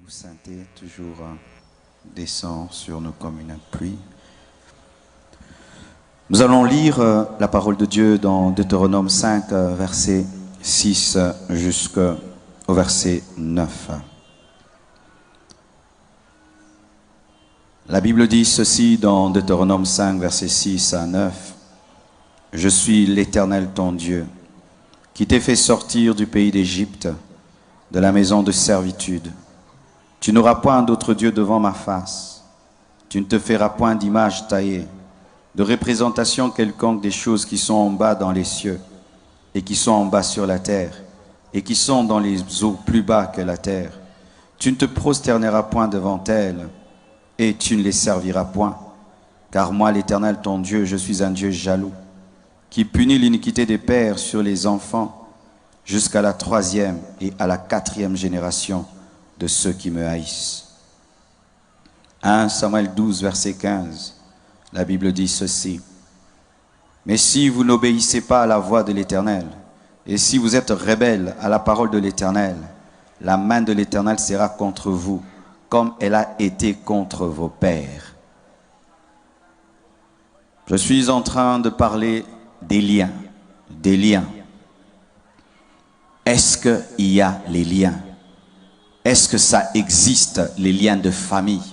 sainteté toujours descend sur nous comme une pluie. Nous allons lire la parole de Dieu dans Deutéronome 5, verset 6 jusqu'au verset 9. La Bible dit ceci dans Deutéronome 5, verset 6 à 9. « Je suis l'Éternel ton Dieu, qui t'ai fait sortir du pays d'Égypte, de la maison de servitude. Tu n'auras point d'autre Dieu devant ma face. Tu ne te feras point d'image taillée, de représentation quelconque des choses qui sont en bas dans les cieux, et qui sont en bas sur la terre, et qui sont dans les eaux plus bas que la terre. Tu ne te prosterneras point devant elles, et tu ne les serviras point. Car moi, l'Éternel ton Dieu, je suis un Dieu jaloux, qui punit l'iniquité des pères sur les enfants, jusqu'à la 3e et à la 4e génération de ceux qui me haïssent. 1 Samuel 12, verset 15, la Bible dit ceci. « Mais si vous n'obéissez pas à la voix de l'Éternel, et si vous êtes rebelles à la parole de l'Éternel, la main de l'Éternel sera contre vous, comme elle a été contre vos pères. » Je suis en train de parler des liens, des liens. Est-ce qu'il y a les liens? Est-ce que ça existe, les liens de famille?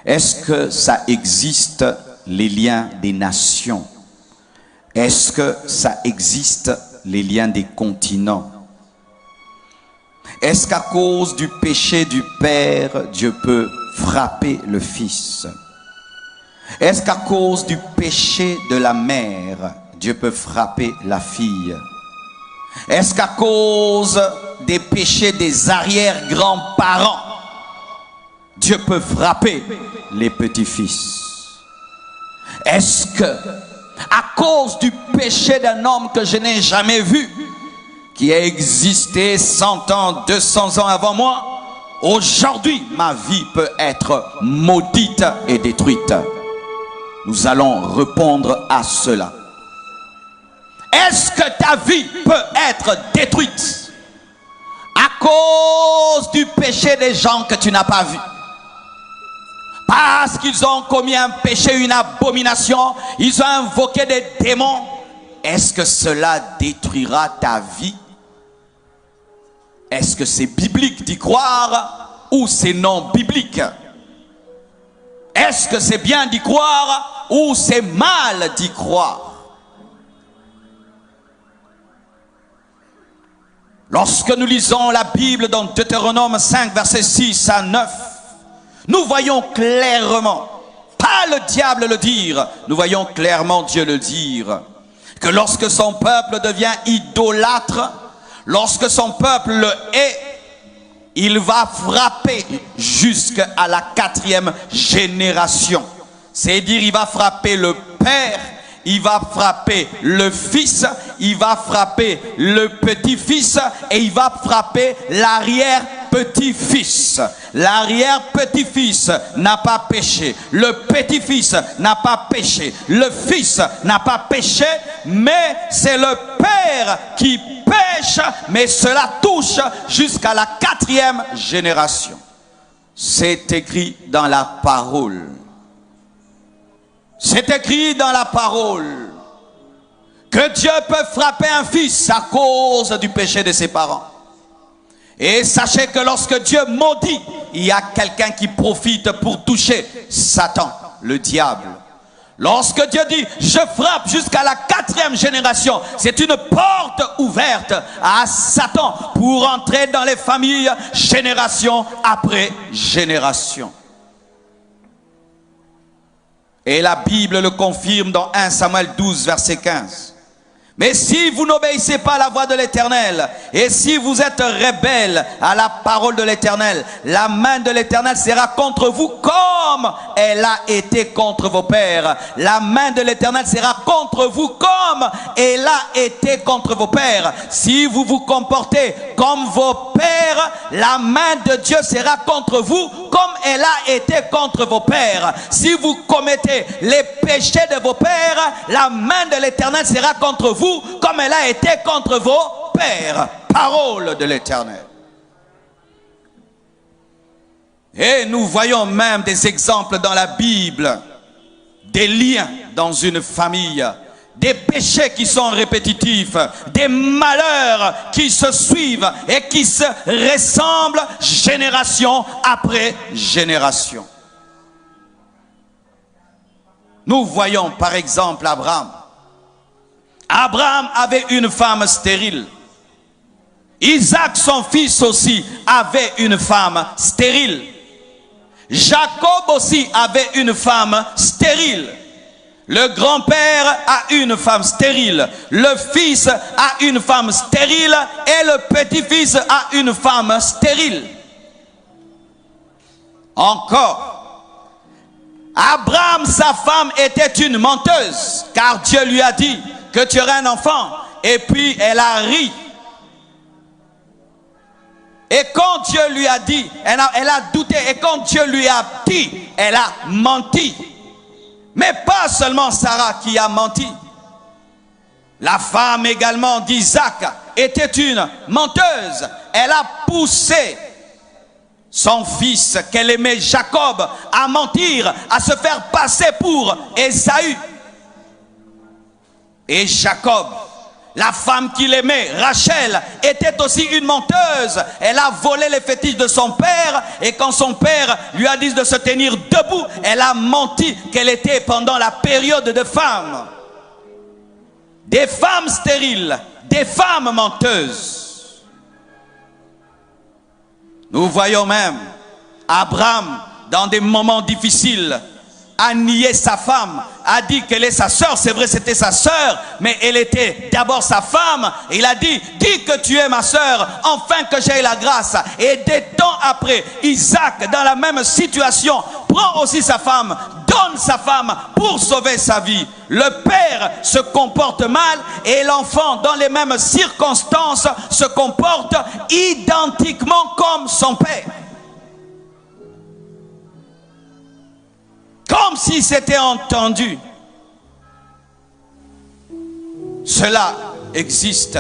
Est-ce que ça existe, les liens des nations? Est-ce que ça existe, les liens des continents? Est-ce qu'à cause du péché du Père, Dieu peut frapper le Fils? Est-ce qu'à cause du péché de la mère, Dieu peut frapper la fille? Est-ce qu'à cause des péchés des arrière-grands-parents, Dieu peut frapper les petits-fils? Est-ce que, à cause du péché d'un homme que je n'ai jamais vu, qui a existé 100 ans, 200 ans avant moi, aujourd'hui ma vie peut être maudite et détruite? Nous allons répondre à cela. Est-ce que ta vie peut être détruite à cause du péché des gens que tu n'as pas vus? Parce qu'ils ont commis un péché, une abomination, ils ont invoqué des démons. Est-ce que cela détruira ta vie? Est-ce que c'est biblique d'y croire ou c'est non biblique? Est-ce que c'est bien d'y croire ou c'est mal d'y croire? Lorsque nous lisons la Bible dans Deutéronome 5, versets 6 à 9, nous voyons clairement, pas le diable le dire, nous voyons clairement Dieu le dire, que lorsque son peuple devient idolâtre, lorsque son peuple le hait, il va frapper jusqu'à la 4e génération. C'est-à-dire, il va frapper le père, il va frapper le fils, il va frapper le petit-fils et il va frapper l'arrière-petit-fils. L'arrière-petit-fils n'a pas péché, le petit-fils n'a pas péché, le fils n'a pas péché, mais c'est le père qui pêche, mais cela touche jusqu'à la 4e génération. C'est écrit dans la parole. C'est écrit dans la parole que Dieu peut frapper un fils à cause du péché de ses parents. Et sachez que lorsque Dieu maudit, il y a quelqu'un qui profite pour toucher Satan, le diable. Lorsque Dieu dit « je frappe jusqu'à la 4e génération », c'est une porte ouverte à Satan pour entrer dans les familles génération après génération. Et la Bible le confirme dans 1 Samuel 12, verset 15. Mais si vous n'obéissez pas à la voix de l'Éternel, et si vous êtes rebelles à la parole de l'Éternel, la main de l'Éternel sera contre vous comme elle a été contre vos pères. La main de l'Éternel sera contre vous comme elle a été contre vos pères. Si vous vous comportez comme vos pères, la main de Dieu sera contre vous comme elle a été contre vos pères. Si vous commettez les péchés de vos pères, la main de l'Éternel sera contre vous comme elle a été contre vos pères. Parole de l'Éternel. Et nous voyons même des exemples dans la Bible, des liens dans une famille, des péchés qui sont répétitifs, des malheurs qui se suivent et qui se ressemblent génération après génération. Nous voyons par exemple Abraham. Abraham avait une femme stérile. Isaac, son fils aussi, avait une femme stérile. Jacob aussi avait une femme stérile. Le grand-père a une femme stérile. Le fils a une femme stérile. Et le petit-fils a une femme stérile. Encore, Abraham, sa femme, était une menteuse. Car Dieu lui a dit que tu aurais un enfant. Et puis elle a ri. Et quand Dieu lui a dit, elle a douté. Et quand Dieu lui a dit, elle a menti. Mais pas seulement Sarah qui a menti. La femme également d'Isaac était une menteuse. Elle a poussé son fils qu'elle aimait Jacob à mentir, à se faire passer pour Ésaü. Et Jacob, la femme qu'il aimait, Rachel, était aussi une menteuse. Elle a volé les fétiches de son père. Et quand son père lui a dit de se tenir debout, elle a menti qu'elle était pendant la période de femmes. Des femmes stériles, des femmes menteuses. Nous voyons même Abraham, dans des moments difficiles, a nié sa femme, a dit qu'elle est sa sœur. C'est vrai, c'était sa sœur, mais elle était d'abord sa femme. Et il a dit, dis que tu es ma sœur, enfin que j'aie la grâce. Et des temps après, Isaac, dans la même situation, prend aussi sa femme, donne sa femme pour sauver sa vie. Le père se comporte mal et l'enfant, dans les mêmes circonstances, se comporte identiquement comme son père. Comme si c'était entendu. Cela existe.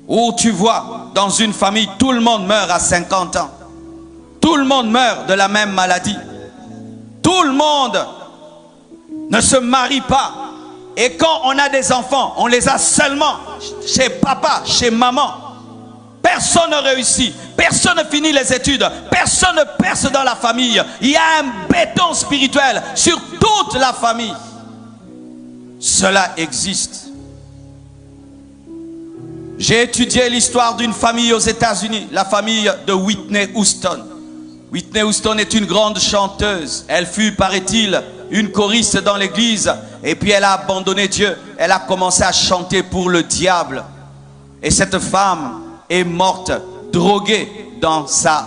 Où tu vois, dans une famille, tout le monde meurt à 50 ans. Tout le monde meurt de la même maladie. Tout le monde ne se marie pas. Et quand on a des enfants, on les a seulement chez papa, chez maman. Personne ne réussit, personne ne finit les études, personne ne perce dans la famille. Il y a un béton spirituel sur toute la famille. Cela existe. J'ai étudié l'histoire d'une famille aux États-Unis, la famille de Whitney Houston. Whitney Houston est une grande chanteuse. Elle fut, paraît-il, une choriste dans l'église. Et puis elle a abandonné Dieu. Elle a commencé à chanter pour le diable. Et cette femme est morte, droguée dans sa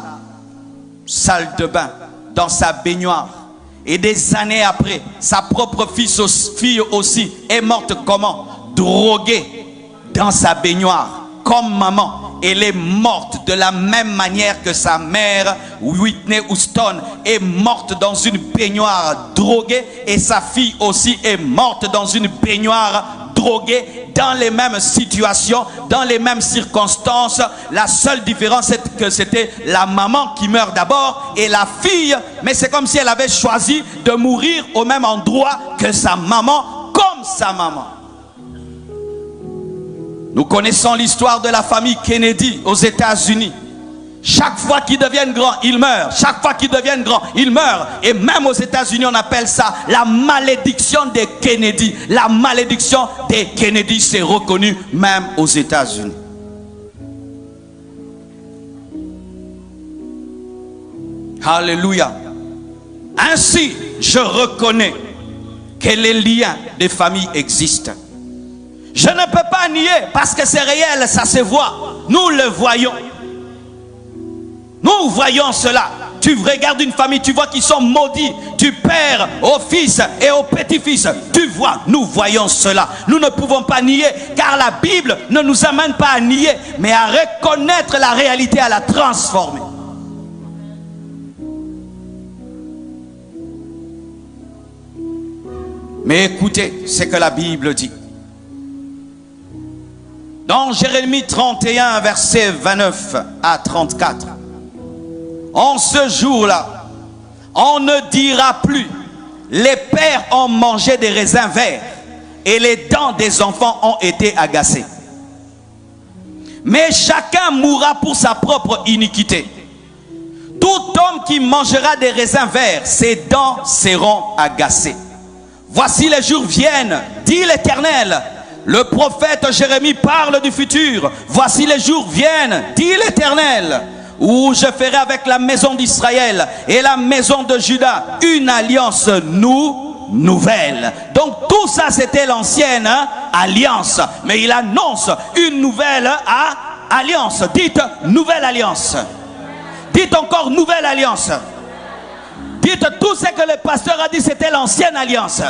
salle de bain, dans sa baignoire. Et des années après, sa propre fille aussi est morte comment? Droguée dans sa baignoire, comme maman. Elle est morte de la même manière que sa mère, Whitney Houston, est morte dans une baignoire droguée. Et sa fille aussi est morte dans une baignoire droguée, dans les mêmes situations, dans les mêmes circonstances. La seule différence, c'est que c'était la maman qui meurt d'abord et la fille, mais c'est comme si elle avait choisi de mourir au même endroit que sa maman, comme sa maman. Nous connaissons l'histoire de la famille Kennedy aux États-Unis. Chaque fois qu'ils deviennent grands, ils meurent. Chaque fois qu'ils deviennent grands, ils meurent. Et même aux États-Unis, on appelle ça la malédiction des Kennedy. La malédiction des Kennedy, c'est reconnu même aux États-Unis. Alléluia. Ainsi, je reconnais que les liens des familles existent. Je ne peux pas nier parce que c'est réel, ça se voit. Nous le voyons. Nous voyons cela. Tu regardes une famille, tu vois qu'ils sont maudits du père au fils et au petit-fils. Tu vois, nous voyons cela. Nous ne pouvons pas nier, car la Bible ne nous amène pas à nier, mais à reconnaître la réalité, à la transformer. Mais écoutez ce que la Bible dit. Dans Jérémie 31, versets 29 à 34. En ce jour-là, on ne dira plus, les pères ont mangé des raisins verts et les dents des enfants ont été agacées. Mais chacun mourra pour sa propre iniquité. Tout homme qui mangera des raisins verts, ses dents seront agacées. Voici les jours viennent, dit l'Éternel. Le prophète Jérémie parle du futur. Voici les jours viennent, dit l'Éternel, où je ferai avec la maison d'Israël et la maison de Juda une alliance nouvelle. Donc tout ça c'était l'ancienne alliance. Mais il annonce une nouvelle alliance. Dites nouvelle alliance. Dites encore nouvelle alliance. Dites tout ce que le pasteur a dit, c'était l'ancienne alliance.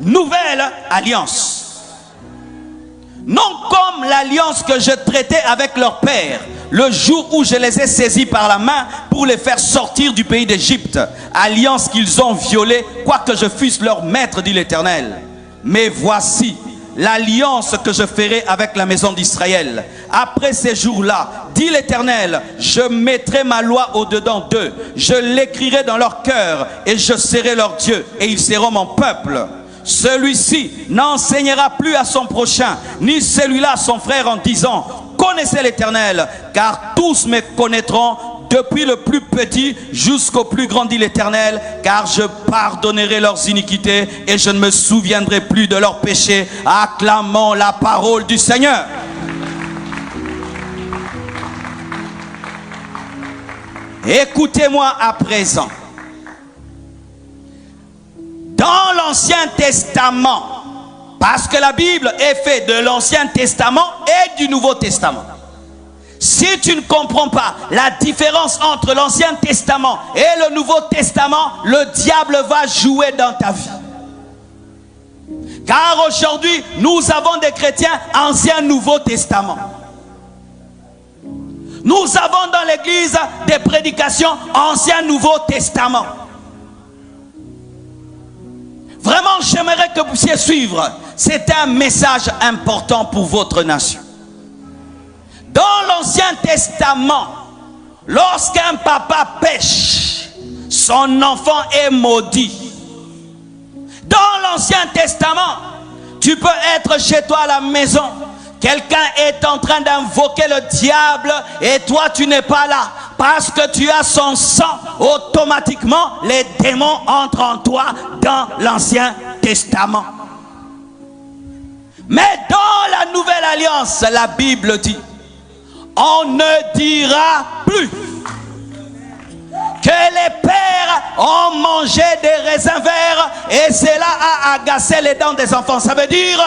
Nouvelle alliance. Non comme l'alliance que je traitais avec leur père, le jour où je les ai saisis par la main pour les faire sortir du pays d'Égypte. Alliance qu'ils ont violée, quoique je fusse leur maître, dit l'Éternel. Mais voici l'alliance que je ferai avec la maison d'Israël. Après ces jours-là, dit l'Éternel, je mettrai ma loi au-dedans d'eux. Je l'écrirai dans leur cœur et je serai leur Dieu et ils seront mon peuple. Celui-ci n'enseignera plus à son prochain, ni celui-là à son frère en disant, connaissez l'Éternel, car tous me connaîtront, depuis le plus petit jusqu'au plus grand, dit l'Éternel, car je pardonnerai leurs iniquités et je ne me souviendrai plus de leurs péchés. Acclamons la parole du Seigneur. Écoutez-moi à présent. Dans l'Ancien Testament, parce que la Bible est faite de l'Ancien Testament et du Nouveau Testament. Si tu ne comprends pas la différence entre l'Ancien Testament et le Nouveau Testament, le diable va jouer dans ta vie. Car aujourd'hui, nous avons des chrétiens Ancien Nouveau Testament. Nous avons dans l'église des prédications Ancien Nouveau Testament. Vraiment, j'aimerais que vous puissiez suivre. C'est un message important pour votre nation. Dans l'Ancien Testament, lorsqu'un papa pêche, son enfant est maudit. Dans l'Ancien Testament, tu peux être chez toi à la maison. Quelqu'un est en train d'invoquer le diable et toi tu n'es pas là. Parce que tu as son sang, automatiquement les démons entrent en toi dans l'Ancien Testament. Mais dans la Nouvelle Alliance, la Bible dit, on ne dira plus que les pères ont mangé des raisins verts et cela a agacé les dents des enfants. Ça veut dire,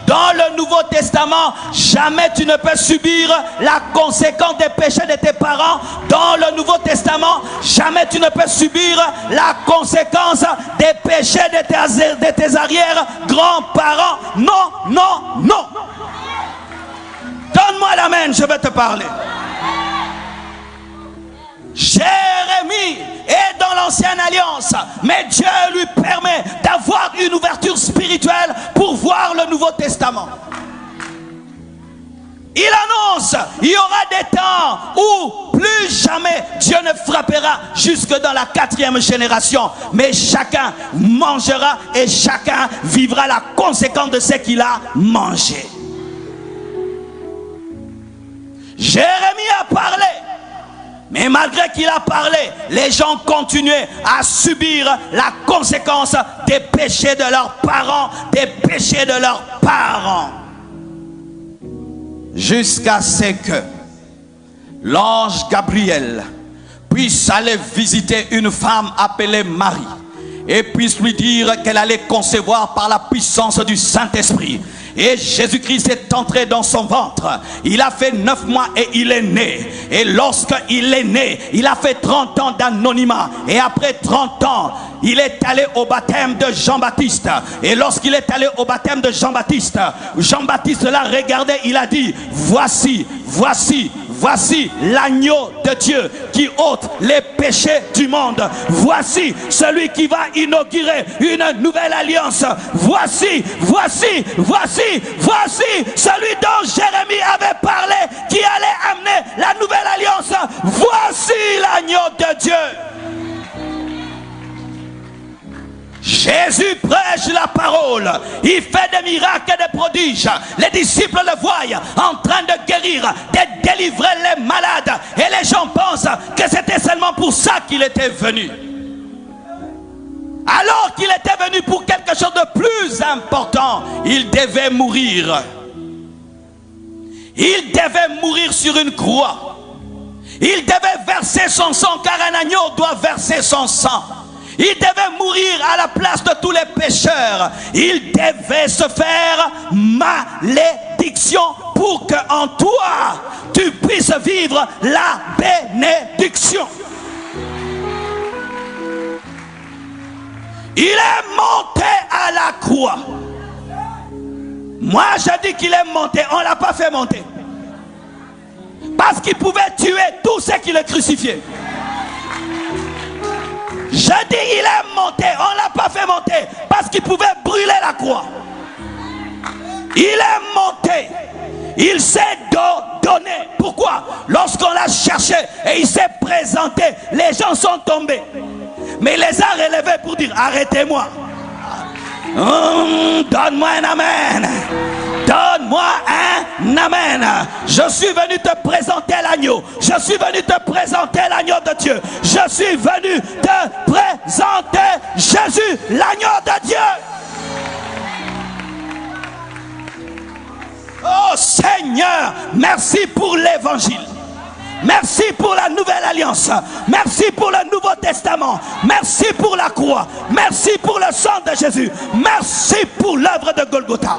dans le Nouveau Testament, jamais tu ne peux subir la conséquence des péchés de tes parents. Dans le Nouveau Testament, jamais tu ne peux subir la conséquence des péchés de tes arrière-grands-parents. Non, non, non. Donne-moi l'amen, je vais te parler. Jérémie est dans l'ancienne alliance, mais Dieu lui permet d'avoir une ouverture spirituelle pour voir le Nouveau Testament. Il annonce, il y aura des temps où plus jamais Dieu ne frappera jusque dans la 4e génération, mais chacun mangera et chacun vivra la conséquence de ce qu'il a mangé. Jérémie a parlé. Mais malgré qu'il a parlé, les gens continuaient à subir la conséquence des péchés de leurs parents, des péchés de leurs parents. Jusqu'à ce que l'ange Gabriel puisse aller visiter une femme appelée Marie et puisse lui dire qu'elle allait concevoir par la puissance du Saint-Esprit. Et Jésus-Christ est entré dans son ventre. Il a fait 9 mois et il est né. Et lorsqu'il est né, il a fait 30 ans d'anonymat. Et après 30 ans, il est allé au baptême de Jean-Baptiste. Et lorsqu'il est allé au baptême de Jean-Baptiste, Jean-Baptiste l'a regardé, il a dit, voici, voici, voici l'agneau de Dieu qui ôte les péchés du monde. Voici celui qui va inaugurer une nouvelle alliance. Voici celui dont Jérémie avait parlé, qui allait amener la nouvelle alliance. Voici l'agneau de Dieu. Jésus prêche la parole, il fait des miracles et des prodiges. Les disciples le voient en train de guérir, de délivrer les malades, et les gens pensent que c'était seulement pour ça qu'il était venu, alors qu'il était venu pour quelque chose de plus important. Il devait mourir. Il devait mourir sur une croix. Il devait verser son sang, car un agneau doit verser son sang. Il devait mourir à la place de tous les pécheurs. Il devait se faire malédiction pour que en toi tu puisses vivre la bénédiction. Il est monté à la croix. Moi je dis qu'il est monté. On ne l'a pas fait monter, parce qu'il pouvait tuer tous ceux qui le crucifiaient. Je dis il est monté. On ne l'a pas fait monter, parce qu'il pouvait brûler la croix. Il est monté. Il s'est donné. Pourquoi? Lorsqu'on l'a cherché et il s'est présenté, les gens sont tombés, mais il les a relevés pour dire arrêtez-moi. Donne-moi un amen. Donne-moi un amen. Je suis venu te présenter l'agneau. Je suis venu te présenter l'agneau de Dieu. Je suis venu te présenter Jésus, l'agneau de Dieu. Oh Seigneur, merci pour l'évangile. Merci pour la nouvelle alliance. Merci pour le Nouveau Testament. Merci pour la croix. Merci pour le sang de Jésus. Merci pour l'œuvre de Golgotha.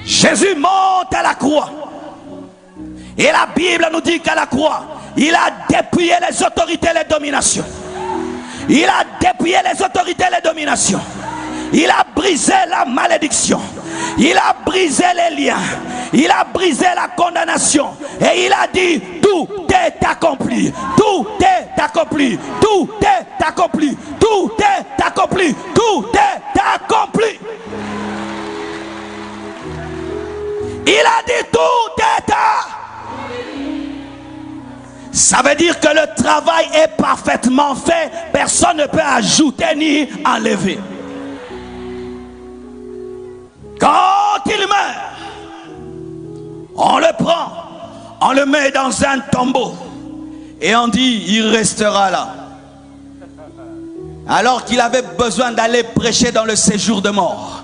Jésus monte à la croix. Et la Bible nous dit qu'à la croix, il a dépouillé les autorités et les dominations. Il a dépouillé les autorités et les dominations. Il a brisé la malédiction. Il a brisé les liens. Il a brisé la condamnation. Et il a dit, tout est accompli. Tout est accompli. Tout est accompli. Tout est accompli. Tout est accompli. Il a dit, tout est accompli. Ça veut dire que le travail est parfaitement fait. Personne ne peut ajouter ni enlever. Quand il meurt, on le prend, on le met dans un tombeau et on dit il restera là. Alors qu'il avait besoin d'aller prêcher dans le séjour de mort.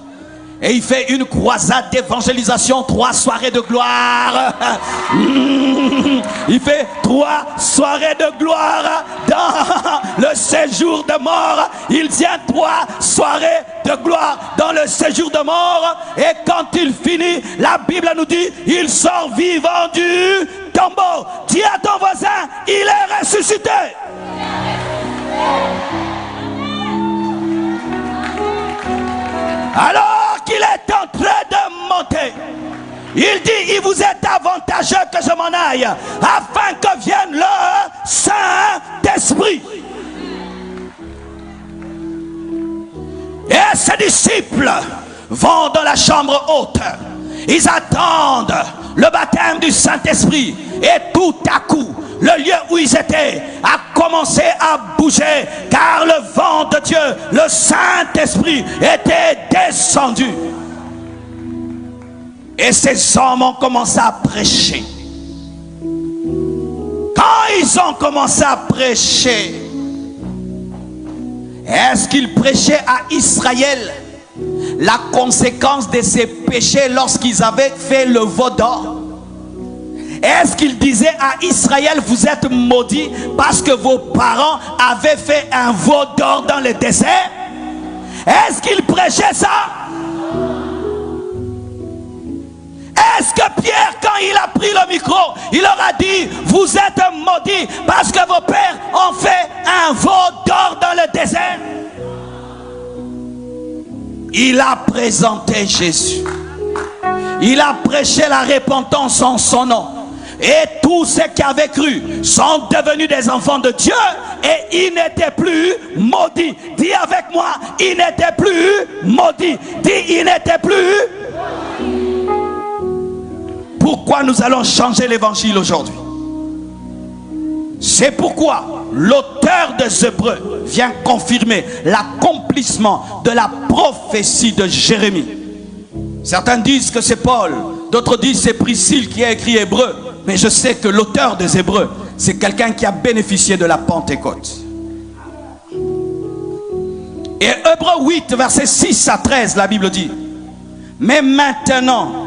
Et il fait une croisade d'évangélisation, 3 soirées de gloire. Il fait 3 soirées de gloire dans le séjour de mort. Il tient 3 soirées de gloire dans le séjour de mort. Et quand il finit, la Bible nous dit, il sort vivant du tombeau. Dis à ton voisin, il est ressuscité. Alors qu'il est en train de monter, il dit, il vous est avantageux que je m'en aille, afin que vienne le Saint-Esprit. Et ses disciples vont dans la chambre haute. Ils attendent le baptême du Saint-Esprit. Et tout à coup, le lieu où ils étaient a commencé à bouger, car le vent de Dieu, le Saint-Esprit, était descendu. Et ces hommes ont commencé à prêcher. Quand ils ont commencé à prêcher, est-ce qu'ils prêchaient à Israël la conséquence de ses péchés lorsqu'ils avaient fait le veau d'or? Est-ce qu'il disait à Israël, vous êtes maudits parce que vos parents avaient fait un veau d'or dans le désert? Est-ce qu'il prêchait ça? Est-ce que Pierre, quand il a pris le micro, il leur a dit, vous êtes maudits parce que vos pères ont fait un veau d'or dans le désert? Il a présenté Jésus. Il a prêché la repentance en son nom. Et tous ceux qui avaient cru sont devenus des enfants de Dieu. Et ils n'étaient plus maudits. Dis avec moi, ils n'étaient plus maudits. Dis, ils n'étaient plus. Pourquoi nous allons changer l'évangile aujourd'hui? C'est pourquoi l'auteur des Hébreux vient confirmer l'accomplissement de la prophétie de Jérémie. Certains disent que c'est Paul, d'autres disent c'est Priscille qui a écrit Hébreux. Mais je sais que l'auteur des Hébreux, c'est quelqu'un qui a bénéficié de la Pentecôte. Et Hébreux 8, versets 6 à 13, la Bible dit: mais maintenant,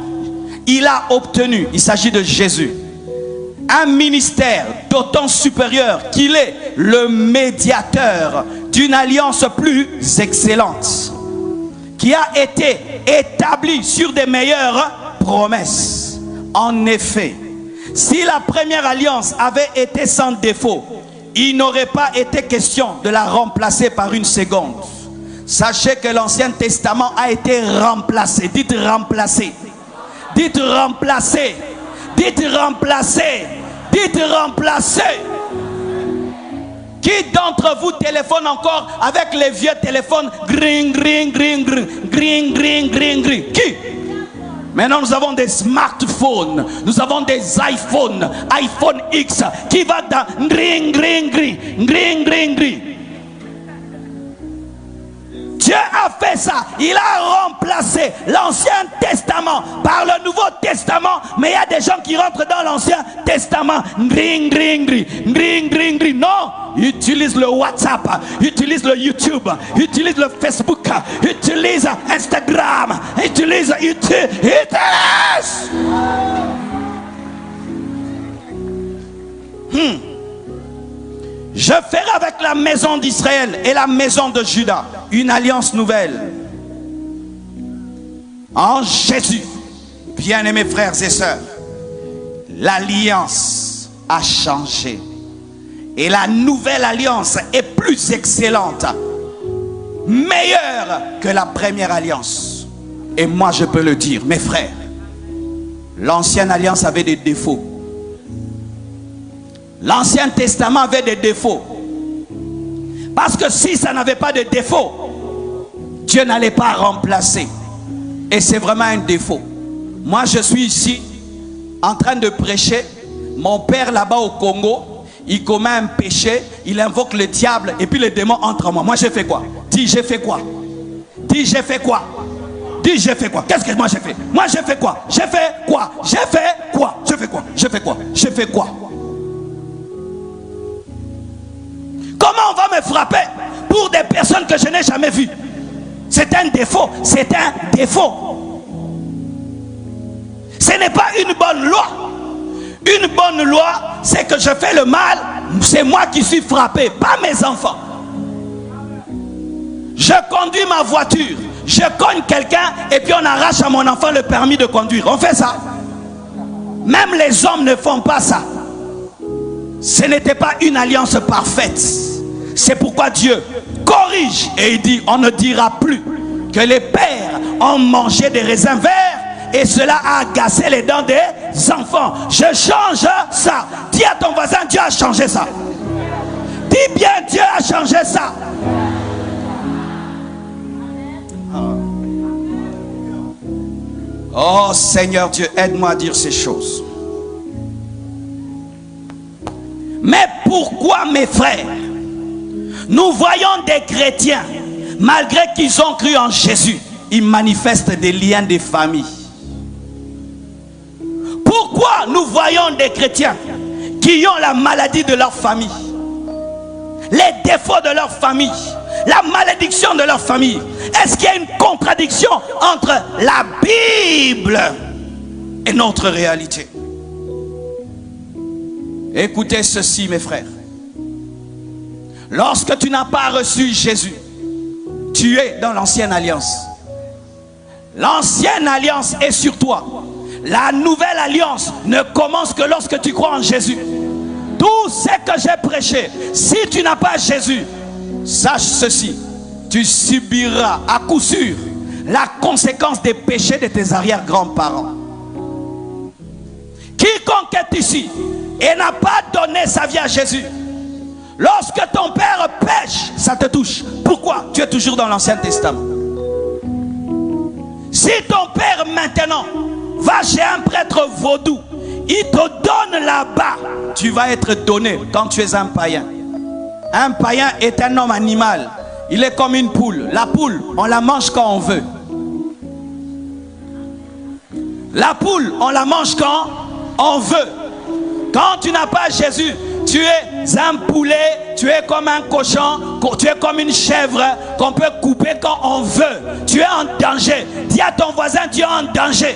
il a obtenu, il s'agit de Jésus, un ministère d'autant supérieur qu'il est le médiateur d'une alliance plus excellente, qui a été établie sur des meilleures promesses. En effet, si la première alliance avait été sans défaut, il n'aurait pas été question de la remplacer par une seconde. Sachez que l'Ancien Testament a été remplacé. Dites remplacé. Dites remplacé. Dites remplacé. Dites remplacé. Qui d'entre vous téléphone encore avec les vieux téléphones gring, gring, gring, gring, gring, gring, gring, gring? Qui? Maintenant nous avons des smartphones, nous avons des iPhones, iPhone X qui va dans gring, gring, gring, gring, gring, gring. Dieu a fait ça. Il a remplacé l'Ancien Testament par le Nouveau Testament. Mais il y a des gens qui rentrent dans l'Ancien Testament. Gring, gring, gring, gring, gring, gring. Non, utilise le WhatsApp, utilise le YouTube, utilise le Facebook, utilise Instagram, utilise. Je ferai avec la maison d'Israël et la maison de Juda une alliance nouvelle. En Jésus, bien-aimés frères et sœurs, l'alliance a changé. Et la nouvelle alliance est plus excellente, meilleure que la première alliance. Et moi je peux le dire, mes frères, l'ancienne alliance avait des défauts. L'Ancien Testament avait des défauts. Parce que si ça n'avait pas de défauts, Dieu n'allait pas remplacer. Et c'est vraiment un défaut. Moi je suis ici en train de prêcher. Mon père là-bas au Congo, il commet un péché, il invoque le diable et puis le démon entre en moi. Moi j'ai fait quoi? Dis j'ai fait quoi? Dis j'ai fait quoi? Dis j'ai fait quoi? Qu'est-ce que moi j'ai fait? Moi j'ai fait quoi? J'ai fait quoi? J'ai fait quoi? J'ai fait quoi? J'ai fait quoi? J'ai fait quoi? Comment on va me frapper pour des personnes que je n'ai jamais vues? C'est un défaut. C'est un défaut. Ce n'est pas une bonne loi. Une bonne loi, c'est que je fais le mal, c'est moi qui suis frappé, pas mes enfants. Je conduis ma voiture, je cogne quelqu'un et puis on arrache à mon enfant le permis de conduire. On fait ça. Même les hommes ne font pas ça. Ce n'était pas une alliance parfaite. C'est pourquoi Dieu corrige et il dit on ne dira plus que les pères ont mangé des raisins verts et cela a agacé les dents des enfants. Je change ça. Dis à ton voisin, Dieu a changé ça. Dis bien, Dieu a changé ça. Oh Seigneur Dieu, aide-moi à dire ces choses. Mais pourquoi, mes frères, nous voyons des chrétiens, malgré qu'ils ont cru en Jésus, ils manifestent des liens de famille? Pourquoi nous voyons des chrétiens qui ont la maladie de leur famille, les défauts de leur famille, la malédiction de leur famille? Est-ce qu'il y a une contradiction entre la Bible et notre réalité? Écoutez ceci, mes frères. Lorsque tu n'as pas reçu Jésus, tu es dans l'ancienne alliance. L'ancienne alliance est sur toi. La nouvelle alliance ne commence que lorsque tu crois en Jésus. Tout ce que j'ai prêché, si tu n'as pas Jésus, sache ceci, tu subiras à coup sûr la conséquence des péchés de tes arrière-grands-parents. Quiconque est ici et n'a pas donné sa vie à Jésus, lorsque ton père pêche, ça te touche. Pourquoi? Tu es toujours dans l'Ancien Testament. Si ton père maintenant va chez un prêtre vaudou, il te donne là-bas, tu vas être donné quand tu es un païen. Un païen est un homme animal. Il est comme une poule. La poule, on la mange quand on veut. La poule, on la mange quand on veut. Quand tu n'as pas Jésus, tu es un poulet, tu es comme un cochon, tu es comme une chèvre qu'on peut couper quand on veut. Tu es en danger. Dis à ton voisin, tu es en danger.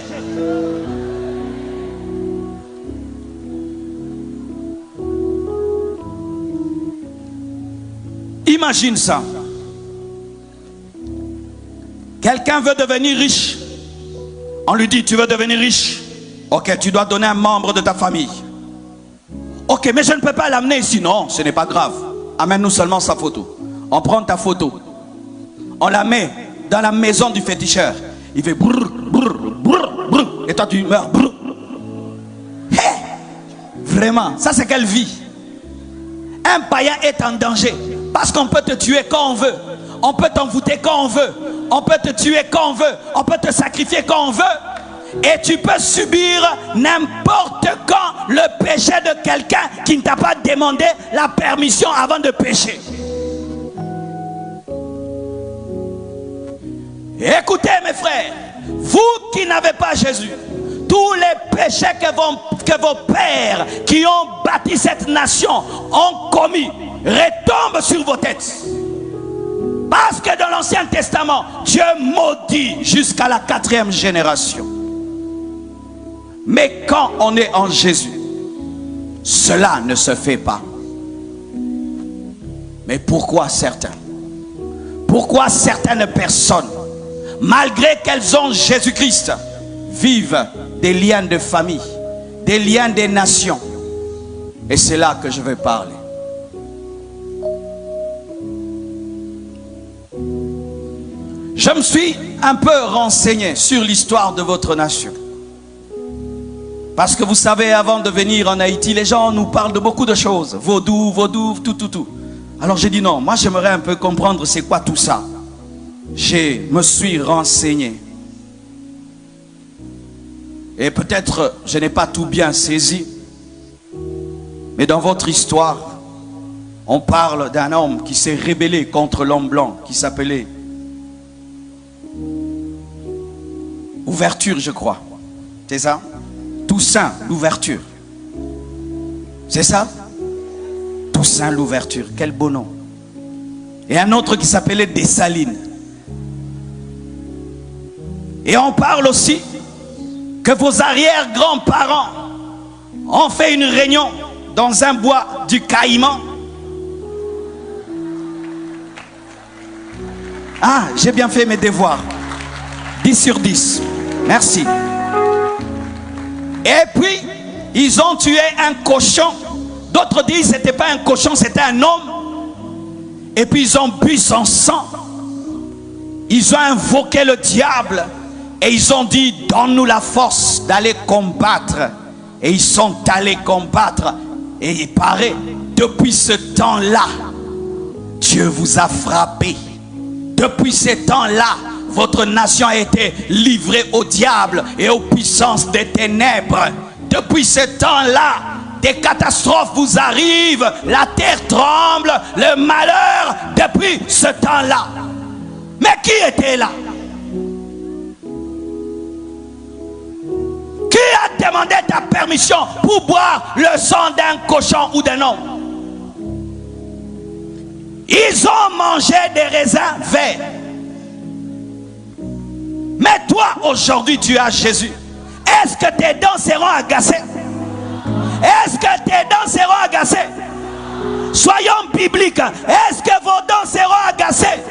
Imagine ça. Quelqu'un veut devenir riche. On lui dit, tu veux devenir riche? Ok, tu dois donner un membre de ta famille. Ok, mais je ne peux pas l'amener ici. Non, ce n'est pas grave. Amène-nous seulement sa photo. On prend ta photo. On la met dans la maison du féticheur. Il fait brrr, brrr, brrr, brrr. Et toi tu meurs. Brrr. Hey, vraiment, ça c'est quelle vie? Un païen est en danger. Parce qu'on peut te tuer quand on veut. On peut t'envoûter quand on veut. On peut te tuer quand on veut. On peut te sacrifier quand on veut. Et tu peux subir n'importe quand le péché de quelqu'un qui ne t'a pas demandé la permission avant de pécher. Écoutez mes frères, vous qui n'avez pas Jésus, tous les péchés que vos pères qui ont bâti cette nation ont commis retombent sur vos têtes. Parce que dans l'Ancien Testament, Dieu maudit jusqu'à la 4e génération. Mais quand on est en Jésus, cela ne se fait pas. Mais pourquoi certains? Pourquoi certaines personnes, malgré qu'elles ont Jésus-Christ, vivent des liens de famille, des liens des nations? Et c'est là que je vais parler. Je me suis un peu renseigné sur l'histoire de votre nation. Parce que vous savez, avant de venir en Haïti, les gens nous parlent de beaucoup de choses. Vaudou, vaudou, tout. Alors j'ai dit non, moi j'aimerais un peu comprendre c'est quoi tout ça. Je me suis renseigné. Et peut-être je n'ai pas tout bien saisi. Mais dans votre histoire, on parle d'un homme qui s'est rébellé contre l'homme blanc, qui s'appelait Ouverture, je crois. C'est ça? Toussaint l'Ouverture. C'est ça? Toussaint l'Ouverture. Quel beau nom. Et un autre qui s'appelait Dessalines. Et on parle aussi que vos arrière-grands-parents ont fait une réunion dans un bois du Caïman. Ah, j'ai bien fait mes devoirs. 10 sur 10. Merci. Et puis, ils ont tué un cochon. D'autres disent que ce n'était pas un cochon, c'était un homme. Et puis, ils ont bu son sang. Ils ont invoqué le diable. Et ils ont dit, donne-nous la force d'aller combattre. Et ils sont allés combattre. Et il paraît, depuis ce temps-là, Dieu vous a frappé. Depuis ce temps-là, votre nation a été livrée au diable et aux puissances des ténèbres. Depuis ce temps-là, des catastrophes vous arrivent, la terre tremble, le malheur, depuis ce temps-là. Mais qui était là? Qui a demandé ta permission pour boire le sang d'un cochon ou d'un homme? Ils ont mangé des raisins verts. Mais toi, aujourd'hui, tu as Jésus. Est-ce que tes dents seront agacées? Est-ce que tes dents seront agacées? Soyons bibliques. Est-ce que vos dents seront agacées?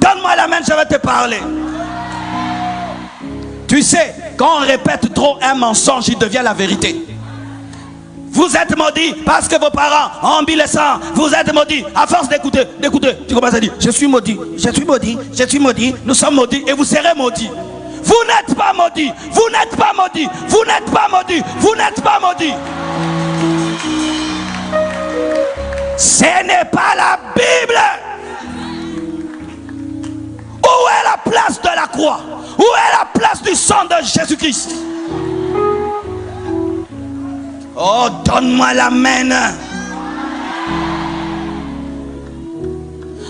Donne-moi la main, je vais te parler. Tu sais, quand on répète trop un mensonge, il devient la vérité. Vous êtes maudits parce que vos parents ont mis le sang. Vous êtes maudits à force d'écouter. Tu commences à dire, je suis maudit, je suis maudit, je suis maudit, nous sommes maudits et vous serez maudits. Vous Vous n'êtes pas maudit. Vous n'êtes pas maudit. Vous n'êtes pas maudit. Vous n'êtes pas maudit. Ce n'est pas la Bible. Où est la place de la croix? Où est la place du sang de Jésus-Christ? Oh, donne-moi la main.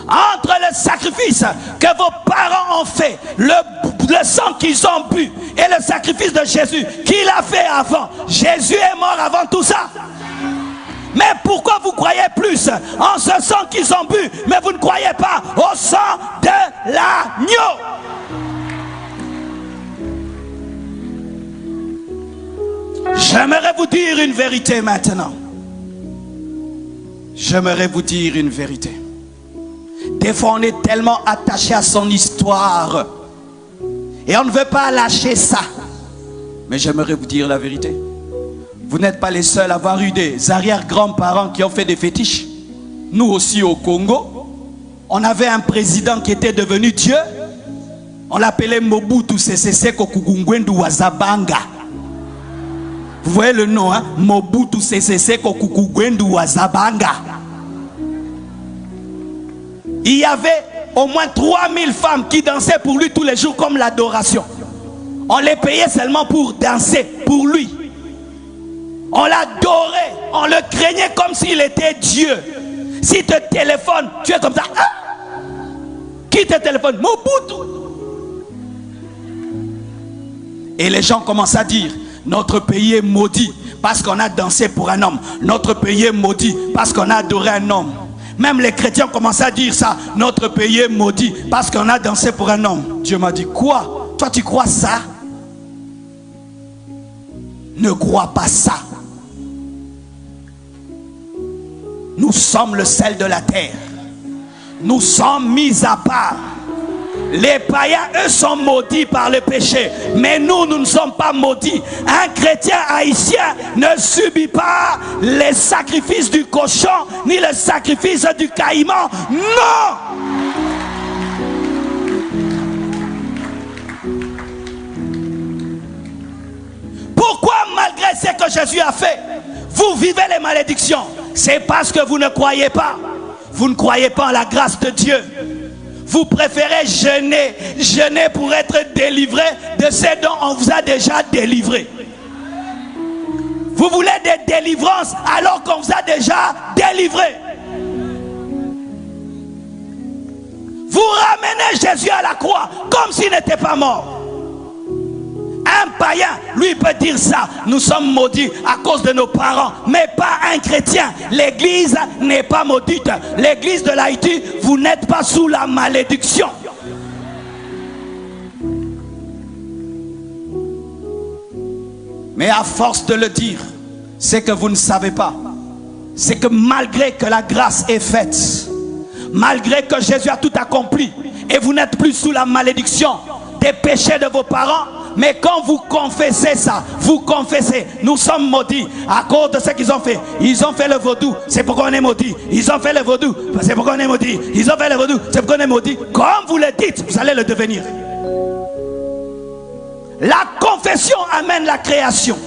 Entre le sacrifice que vos parents ont fait, le sang qu'ils ont bu et le sacrifice de Jésus qu'il a fait avant, Jésus est mort avant tout ça. Mais pourquoi vous croyez plus en ce sang qu'ils ont bu, mais vous ne croyez pas au sang de l'agneau? J'aimerais vous dire une vérité maintenant. J'aimerais vous dire une vérité. Des fois, on est tellement attaché à son histoire et on ne veut pas lâcher ça. Mais j'aimerais vous dire la vérité. Vous n'êtes pas les seuls à avoir eu des arrière-grands-parents qui ont fait des fétiches. Nous aussi au Congo, on avait un président qui était devenu Dieu. On l'appelait Mobutu Sese Seko Kukungwendu Wazabanga. Vous voyez le nom, hein? Mobutu Sese Seko Kukungwendu Wazabanga. Il y avait au moins 3000 femmes qui dansaient pour lui tous les jours comme l'adoration. On les payait seulement pour danser pour lui. On l'adorait, on le craignait comme s'il était Dieu. S'il te téléphone, tu es comme ça. Ah! Qui te téléphone? Mobutu. Et les gens commencent à dire, notre pays est maudit parce qu'on a dansé pour un homme. Notre pays est maudit parce qu'on a adoré un homme. Même les chrétiens commencent à dire ça. Notre pays est maudit parce qu'on a dansé pour un homme. Dieu m'a dit, quoi? Toi tu crois ça? Ne crois pas ça. Nous sommes le sel de la terre. Nous sommes mis à part. Les païens, eux, sont maudits par le péché. Mais nous, nous ne sommes pas maudits. Un chrétien haïtien ne subit pas les sacrifices du cochon, ni le sacrifice du caïman. Non! Pourquoi, malgré ce que Jésus a fait, vous vivez les malédictions? C'est parce que vous ne croyez pas. Vous ne croyez pas en la grâce de Dieu. Vous préférez jeûner, jeûner pour être délivré de ce dont on vous a déjà délivré. Vous voulez des délivrances alors qu'on vous a déjà délivré. Vous ramenez Jésus à la croix comme s'il n'était pas mort. Un païen, lui, peut dire ça. Nous sommes maudits à cause de nos parents, mais pas un chrétien. L'église n'est pas maudite. L'église de l'Haïti, vous n'êtes pas sous la malédiction. Mais à force de le dire, c'est que vous ne savez pas. C'est que malgré que la grâce est faite, malgré que Jésus a tout accompli, et vous n'êtes plus sous la malédiction des péchés de vos parents, mais quand vous confessez ça, vous confessez, nous sommes maudits à cause de ce qu'ils ont fait. Ils ont fait le vaudou, c'est pourquoi on est maudit. Ils ont fait le vaudou, c'est pourquoi on est maudit. Ils ont fait le vaudou, c'est pourquoi on est maudit. Comme vous le dites, vous allez le devenir. La confession amène la création.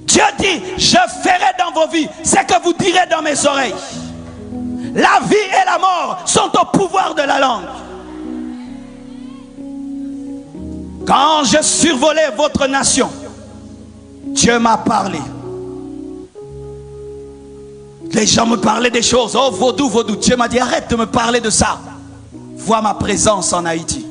Dieu dit, je ferai dans vos vies ce que vous direz dans mes oreilles. La vie et la mort sont au pouvoir de la langue. Quand je survolais votre nation, Dieu m'a parlé. Les gens me parlaient des choses. Oh, vaudou, vaudou. Dieu m'a dit, arrête de me parler de ça. Vois ma présence en Haïti.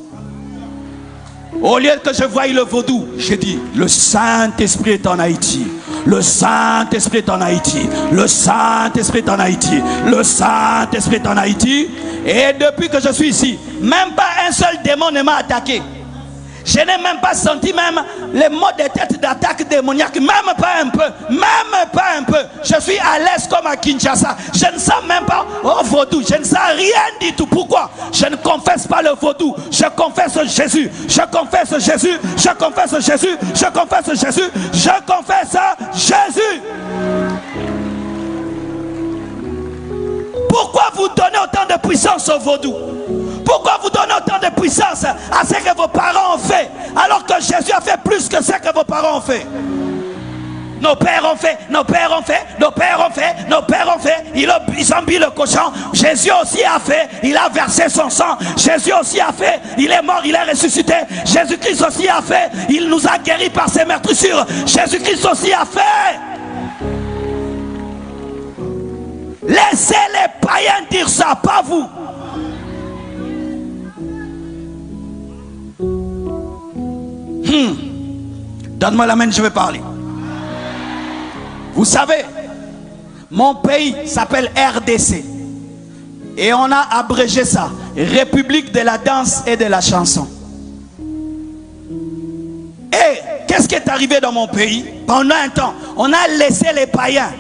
Au lieu que je voie le vaudou, j'ai dit, le Saint-Esprit est en Haïti. Le Saint-Esprit est en Haïti. Le Saint-Esprit est en Haïti. Le Saint-Esprit est en Haïti. Et depuis que je suis ici, même pas un seul démon ne m'a attaqué. Je n'ai même pas senti même les mots de tête d'attaque démoniaque, même pas un peu, même pas un peu. Je suis à l'aise comme à Kinshasa. Je ne sens même pas, oh vaudou, je ne sens rien du tout. Pourquoi? Je ne confesse pas le vaudou, je confesse Jésus, je confesse Jésus, je confesse Jésus, je confesse Jésus, je confesse Jésus. Pourquoi vous donnez autant de puissance au vaudou? Pourquoi vous donnez autant de puissance à ce que vos parents ont fait, alors que Jésus a fait plus que ce que vos parents ont fait? Nos pères ont fait, nos pères ont fait, nos pères ont fait, nos pères ont fait. Ils ont mis le cochon. Jésus aussi a fait, il a versé son sang. Jésus aussi a fait, il est mort, il est ressuscité. Jésus-Christ aussi a fait, il nous a guéris par ses meurtrissures. Jésus-Christ aussi a fait. Laissez les païens dire ça, pas vous. Donne-moi la main, je vais parler. Vous savez, mon pays s'appelle RDC. Et on a abrégé ça. République de la danse et de la chanson. Et qu'est-ce qui est arrivé dans mon pays? Pendant un temps, on a laissé les païens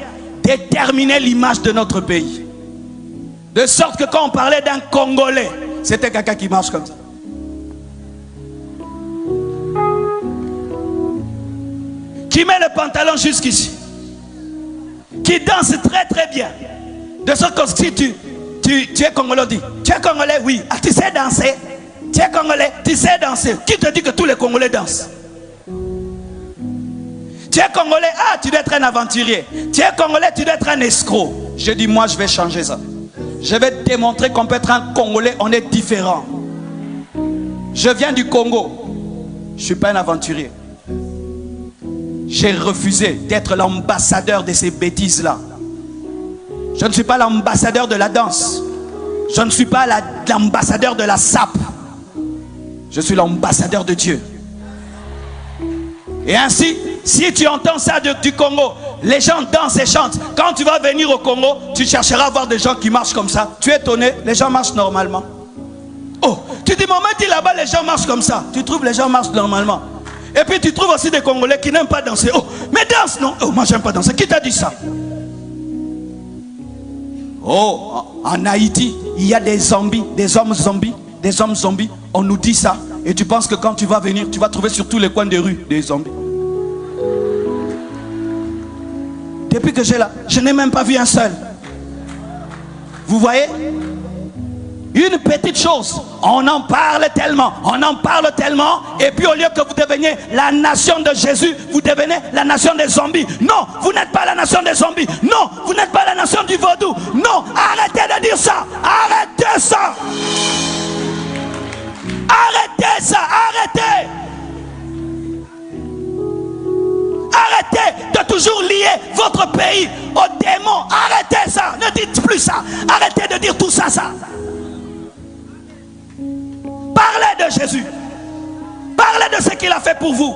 déterminer l'image de notre pays. De sorte que quand on parlait d'un Congolais, c'était quelqu'un qui marche comme ça. Qui met le pantalon jusqu'ici. Qui danse très très bien. De sorte que si tu es Congolais, dit, tu es Congolais, oui. Ah, tu sais danser. Tu es Congolais, tu sais danser. Qui te dit que tous les Congolais dansent? Tu es Congolais, ah, tu dois être un aventurier. Tu es Congolais, tu dois être un escroc. Je dis, moi, je vais changer ça. Je vais te démontrer qu'on peut être un Congolais, on est différent. Je viens du Congo. Je ne suis pas un aventurier. J'ai refusé d'être l'ambassadeur de ces bêtises-là. Je ne suis pas l'ambassadeur de la danse. Je ne suis pas l'ambassadeur de la sape. Je suis l'ambassadeur de Dieu. Et ainsi, si tu entends ça du Congo, les gens dansent et chantent. Quand tu vas venir au Congo, tu chercheras à voir des gens qui marchent comme ça. Tu es étonné, les gens marchent normalement. Oh, tu dis, maman, tu là-bas, les gens marchent comme ça. Tu trouves les gens marchent normalement. Et puis tu trouves aussi des Congolais qui n'aiment pas danser. Oh, mais danse, non? Oh, moi j'aime pas danser. Qui t'a dit ça? Oh, en Haïti, il y a des zombies, des hommes zombies, des hommes zombies. On nous dit ça. Et tu penses que quand tu vas venir, tu vas trouver sur tous les coins des rues des zombies. Depuis que j'ai là, je n'ai même pas vu un seul. Vous voyez? Une petite chose, on en parle tellement, et puis au lieu que vous deveniez la nation de Jésus, vous devenez la nation des zombies. Non, vous n'êtes pas la nation des zombies. Non, vous n'êtes pas la nation du vaudou. Non, arrêtez de dire ça. Arrêtez ça. Arrêtez ça, arrêtez. Arrêtez de toujours lier votre pays aux démons. Arrêtez ça, ne dites plus ça. Arrêtez de dire tout ça, ça. Parlez de Jésus. Parlez de ce qu'il a fait pour vous.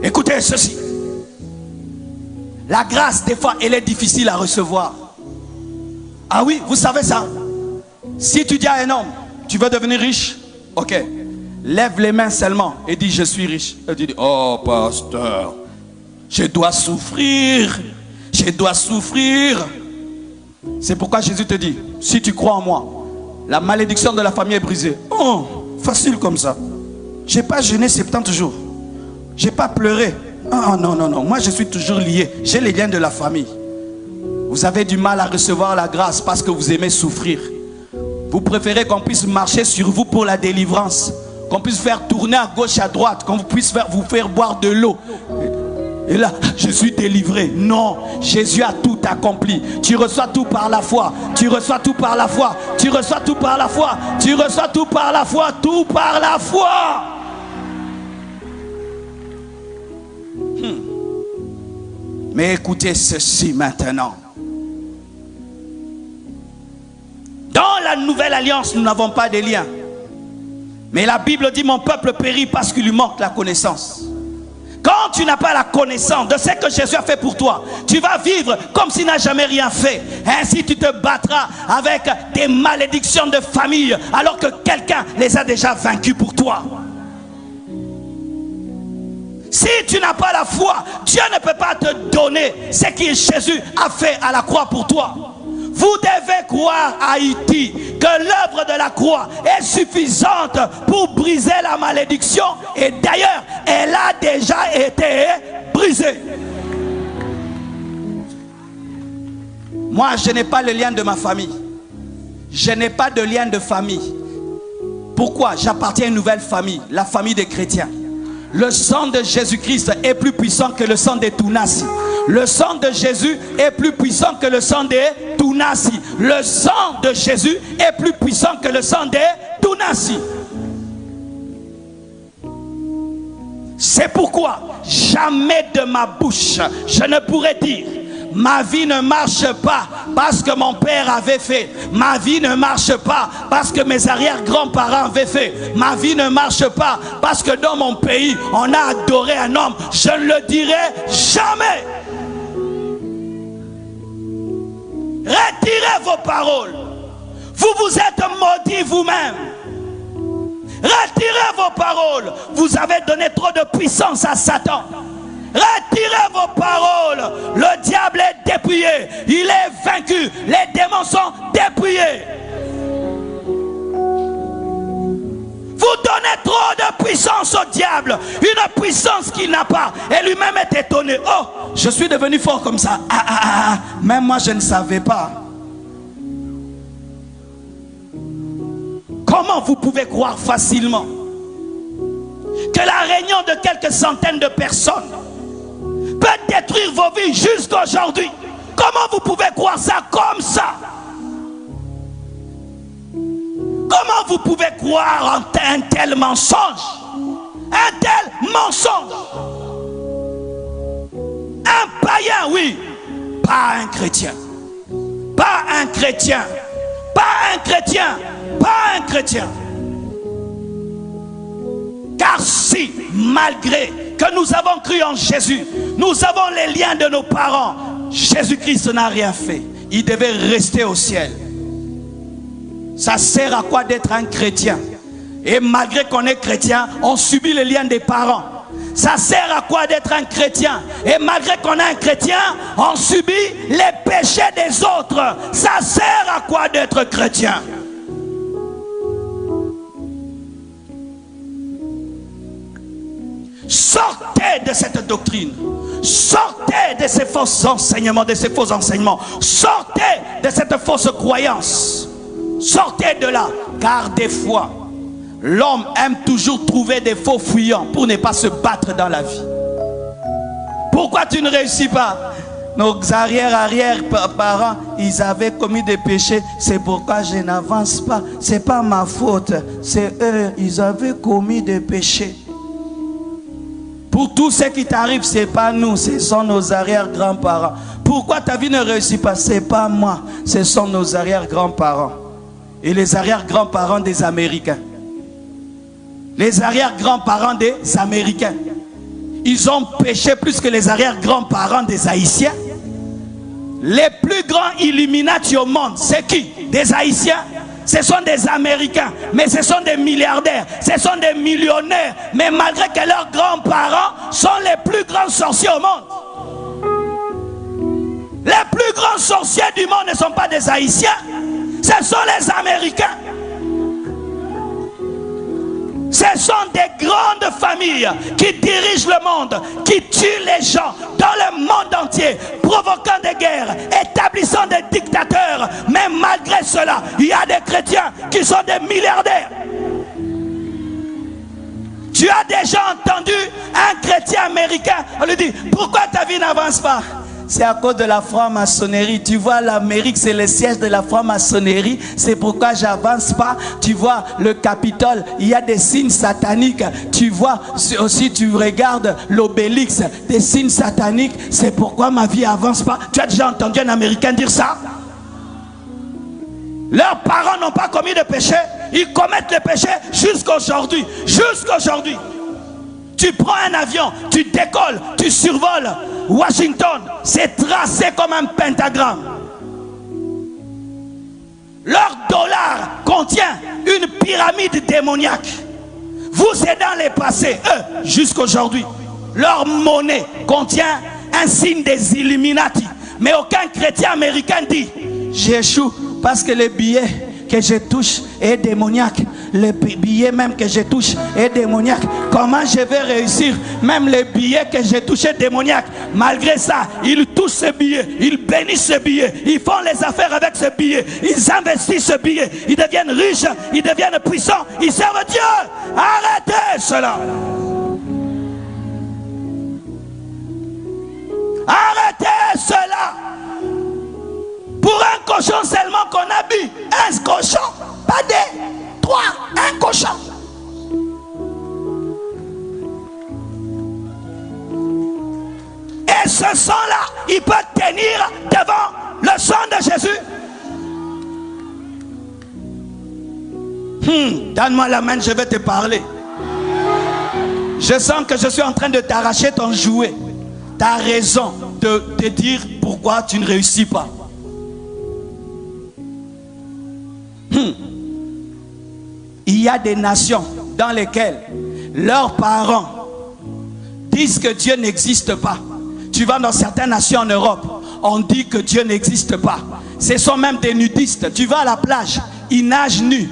Écoutez ceci. La grâce, des fois, elle est difficile à recevoir. Ah oui, vous savez ça. Si tu dis à un homme, tu veux devenir riche, ok, lève les mains seulement et dis, je suis riche. Et tu dis, oh pasteur, je dois souffrir. Je dois souffrir. C'est pourquoi Jésus te dit, si tu crois en moi, la malédiction de la famille est brisée. Oh, facile comme ça. Je n'ai pas jeûné 70 jours. Je n'ai pas pleuré. Oh, non, non, non. Moi, je suis toujours lié. J'ai les liens de la famille. Vous avez du mal à recevoir la grâce parce que vous aimez souffrir. Vous préférez qu'on puisse marcher sur vous pour la délivrance. Qu'on puisse faire tourner à gauche, à droite. Qu'on puisse vous faire boire de l'eau. Et là, je suis délivré. Non, Jésus a tout accompli. Tu reçois tout par la foi. Tu reçois tout par la foi. Tu reçois tout par la foi. Tu reçois tout par la foi. Tout par la foi. Mais écoutez ceci maintenant. Dans la nouvelle alliance, nous n'avons pas de lien. Mais la Bible dit, mon peuple périt parce qu'il lui manque la connaissance. Quand tu n'as pas la connaissance de ce que Jésus a fait pour toi, tu vas vivre comme s'il n'a jamais rien fait. Ainsi tu te battras avec des malédictions de famille alors que quelqu'un les a déjà vaincus pour toi. Si tu n'as pas la foi, Dieu ne peut pas te donner ce que Jésus a fait à la croix pour toi. Vous devez croire, Haïti, que l'œuvre de la croix est suffisante pour briser la malédiction. Et d'ailleurs, elle a déjà été brisée. Moi, je n'ai pas le lien de ma famille. Je n'ai pas de lien de famille. Pourquoi? J'appartiens à une nouvelle famille, la famille des chrétiens. Le sang de Jésus-Christ est plus puissant que le sang des Tunasi. Le sang de Jésus est plus puissant que le sang des Tunasi. Le sang de Jésus est plus puissant que le sang des Tunasi. C'est pourquoi jamais de ma bouche je ne pourrais dire ma vie ne marche pas parce que mon père avait fait. Ma vie ne marche pas parce que mes arrière-grands-parents avaient fait. Ma vie ne marche pas parce que dans mon pays, on a adoré un homme. Je ne le dirai jamais. Retirez vos paroles. Vous vous êtes maudits vous-même. Retirez vos paroles. Vous avez donné trop de puissance à Satan. Retirez vos paroles. Le diable est dépouillé. Il est vaincu. Les démons sont dépouillés. Vous donnez trop de puissance au diable. Une puissance qu'il n'a pas. Et lui-même est étonné. Oh, je suis devenu fort comme ça. Même moi je ne savais pas. Comment vous pouvez croire facilement que la réunion de quelques centaines de personnes peut détruire vos vies jusqu'aujourd'hui? Comment vous pouvez croire ça comme ça? Comment vous pouvez croire en un tel mensonge? Un tel mensonge. Un païen, oui. Pas un chrétien. Pas un chrétien. Pas un chrétien. Pas un chrétien. Car si, malgré que nous avons cru en Jésus, nous avons les liens de nos parents, Jésus-Christ n'a rien fait. Il devait rester au ciel. Ça sert à quoi d'être un chrétien? Et malgré qu'on est chrétien, on subit les liens des parents. Ça sert à quoi d'être un chrétien? Et malgré qu'on est un chrétien, on subit les péchés des autres. Ça sert à quoi d'être chrétien? Sortez de cette doctrine. Sortez de ces faux enseignements, Sortez de cette fausse croyance. Sortez de là. Car des fois, l'homme aime toujours trouver des faux fuyants pour ne pas se battre dans la vie. Pourquoi tu ne réussis pas? Nos arrière-parents, ils avaient commis des péchés. C'est pourquoi je n'avance pas. C'est pas ma faute. C'est eux, ils avaient commis des péchés. Pour tout ce qui t'arrive, ce n'est pas nous, ce sont nos arrière-grands-parents. Pourquoi ta vie ne réussit pas? Ce n'est pas moi, ce sont nos arrière-grands-parents. Et les arrière-grands-parents des Américains. Les arrière-grands-parents des Américains. Ils ont péché plus que les arrière-grands-parents des Haïtiens. Les plus grands Illuminati au monde, c'est qui? Des Haïtiens? Ce sont des Américains, mais ce sont des milliardaires, ce sont des millionnaires. Mais malgré que leurs grands-parents sont les plus grands sorciers au monde. Les plus grands sorciers du monde ne sont pas des Haïtiens, ce sont les Américains. Ce sont des grandes familles qui dirigent le monde, qui tuent les gens dans le monde entier, provoquant des guerres, établissant des dictateurs. Mais malgré cela, il y a des chrétiens qui sont des milliardaires. Tu as déjà entendu un chrétien américain, on lui dit, pourquoi ta vie n'avance pas? c'est à cause de la franc-maçonnerie. Tu vois, l'Amérique, c'est le siège de la franc-maçonnerie. C'est pourquoi j'avance pas. Tu vois, le Capitole, il y a des signes sataniques. Tu vois, aussi, tu regardes l'Obélix, des signes sataniques. C'est pourquoi ma vie avance pas. Tu as déjà entendu un Américain dire ça? Leurs parents n'ont pas commis de péché. Ils commettent le péché jusqu'à aujourd'hui. Jusqu'à aujourd'hui. Tu prends un avion, tu décolles, tu survoles Washington, c'est tracé comme un pentagramme. Leur dollar contient une pyramide démoniaque. Vous, c'est dans les passés, eux, jusqu'à aujourd'hui. Leur monnaie contient un signe des Illuminati. Mais aucun chrétien américain dit j'échoue parce que les billets que je touche est démoniaque. Le billet même que je touche est démoniaque. Comment je vais réussir? Même les billets que je touche est démoniaque. Malgré ça, ils touchent ce billet, ils bénissent ce billet, ils font les affaires avec ce billet, ils investissent ce billet, ils deviennent riches, ils deviennent puissants, ils servent Dieu. Arrêtez cela. Arrêtez cela. Pour un cochon seulement qu'on a bu, un cochon, pas des 3, un cochon. Et ce sang-là, il peut tenir devant le sang de Jésus. Donne-moi la main, je vais te parler. Je sens que je suis en train de t'arracher ton jouet. Tu as raison de te dire pourquoi tu ne réussis pas. Il y a des nations dans lesquelles leurs parents disent que Dieu n'existe pas. Tu vas dans certaines nations en Europe, on dit que Dieu n'existe pas. Ce sont même des nudistes. Tu vas à la plage, ils nagent nus.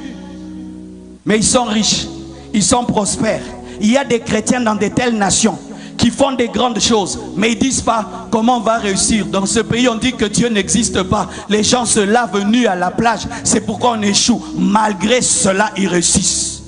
Mais ils sont riches, ils sont prospères. Il y a des chrétiens dans de telles nations qui font des grandes choses, mais ils ne disent pas comment on va réussir. Dans ce pays, on dit que Dieu n'existe pas. Les gens se lavent nus à la plage. C'est pourquoi on échoue. Malgré cela, ils réussissent.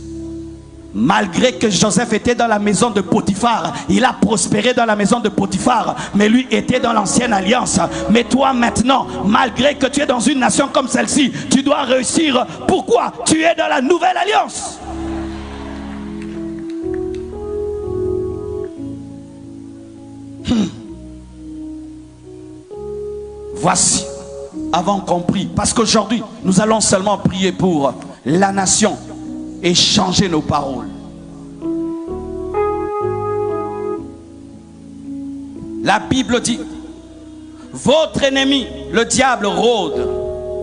Malgré que Joseph était dans la maison de Potiphar, il a prospéré dans la maison de Potiphar, mais lui était dans l'ancienne alliance. Mais toi maintenant, malgré que tu es dans une nation comme celle-ci, tu dois réussir. Pourquoi? Tu es dans la nouvelle alliance. Voici, avons compris, parce qu'aujourd'hui nous allons seulement prier pour la nation et changer nos paroles. La Bible dit: votre ennemi, le diable, rôde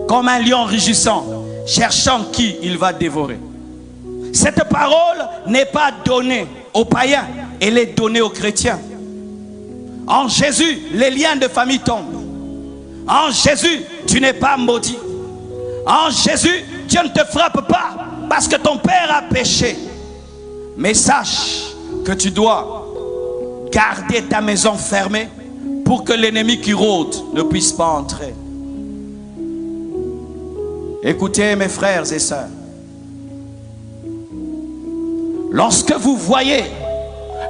comme un lion rugissant, cherchant qui il va dévorer. Cette parole n'est pas donnée aux païens, elle est donnée aux chrétiens. En Jésus, les liens de famille tombent. En Jésus, tu n'es pas maudit. En Jésus, Dieu ne te frappe pas parce que ton père a péché. Mais sache que tu dois garder ta maison fermée pour que l'ennemi qui rôde ne puisse pas entrer. Écoutez mes frères et sœurs. Lorsque vous voyez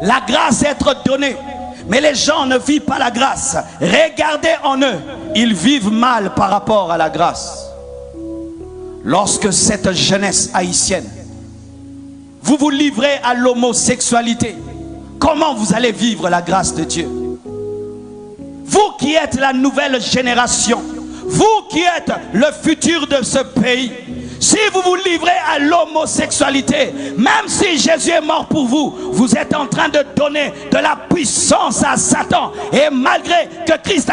la grâce être donnée, mais les gens ne vivent pas la grâce, regardez en eux, ils vivent mal par rapport à la grâce. Lorsque cette jeunesse haïtienne, vous vous livrez à l'homosexualité, comment vous allez vivre la grâce de Dieu? Vous qui êtes la nouvelle génération, vous qui êtes le futur de ce pays, si vous vous livrez à l'homosexualité, même si Jésus est mort pour vous, vous êtes en train de donner de la puissance à Satan. Et malgré que Christ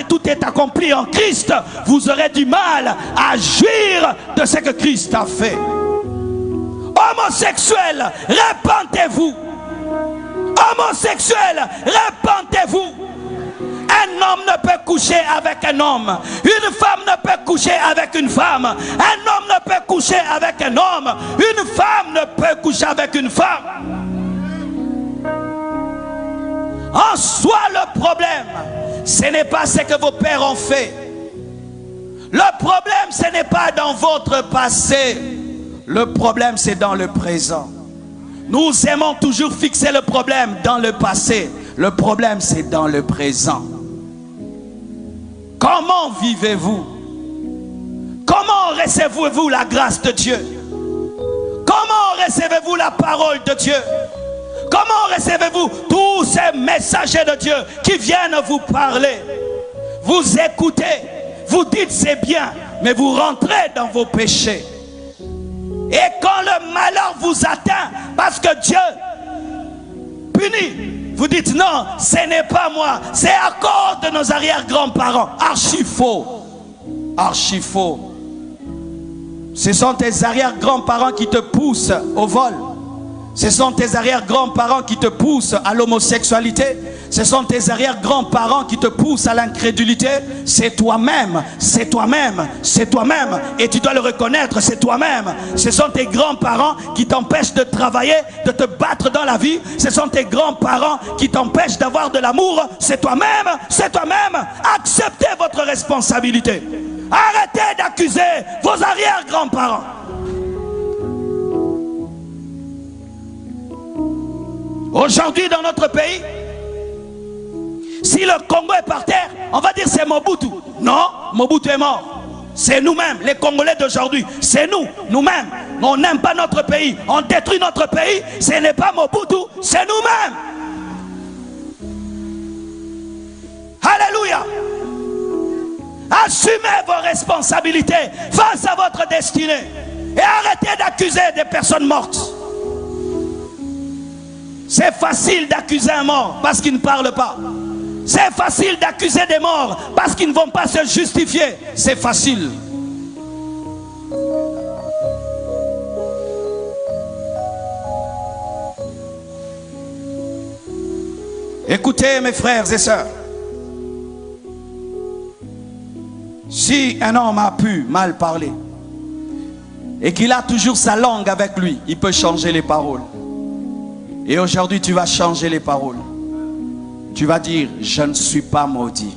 tout est accompli en Christ, vous aurez du mal à jouir de ce que Christ a fait. Homosexuels, répentez-vous. Homosexuels, répentez-vous. Un homme ne peut coucher avec un homme. Une femme ne peut coucher avec une femme. Un homme ne peut coucher avec un homme. Une femme ne peut coucher avec une femme. En soi, le problème, ce n'est pas ce que vos pères ont fait. Le problème, ce n'est pas dans votre passé. Le problème, c'est dans le présent. Nous aimons toujours fixer le problème dans le passé. Le problème, c'est dans le présent. Comment vivez-vous? Comment recevez-vous la grâce de Dieu? Comment recevez-vous la parole de Dieu? Comment recevez-vous tous ces messagers de Dieu qui viennent vous parler? Vous écoutez, vous dites c'est bien, mais vous rentrez dans vos péchés. Et quand le malheur vous atteint, parce que Dieu punit, vous dites non, ce n'est pas moi, c'est à cause de nos arrière-grands-parents. Archi faux. Archi faux. Ce sont tes arrière-grands-parents qui te poussent au vol. Ce sont tes arrière-grands-parents qui te poussent à l'homosexualité. Ce sont tes arrière-grands-parents qui te poussent à l'incrédulité. C'est toi-même, c'est toi-même, c'est toi-même. Et tu dois le reconnaître, c'est toi-même. Ce sont tes grands-parents qui t'empêchent de travailler, de te battre dans la vie. Ce sont tes grands-parents qui t'empêchent d'avoir de l'amour. C'est toi-même, c'est toi-même. Acceptez votre responsabilité. Arrêtez d'accuser vos arrière-grands-parents. Aujourd'hui dans notre pays, si le Congo est par terre, on va dire c'est Mobutu. Non, Mobutu est mort. C'est nous-mêmes, les Congolais d'aujourd'hui. C'est nous, nous-mêmes. On n'aime pas notre pays, on détruit notre pays. Ce n'est pas Mobutu, c'est nous-mêmes. Alléluia. Assumez vos responsabilités face à votre destinée. Et arrêtez d'accuser des personnes mortes. C'est facile d'accuser un mort parce qu'il ne parle pas. C'est facile d'accuser des morts parce qu'ils ne vont pas se justifier. C'est facile. Écoutez mes frères et sœurs. Si un homme a pu mal parler et qu'il a toujours sa langue avec lui, il peut changer les paroles. Et aujourd'hui, tu vas changer les paroles. Tu vas dire, je ne suis pas maudit.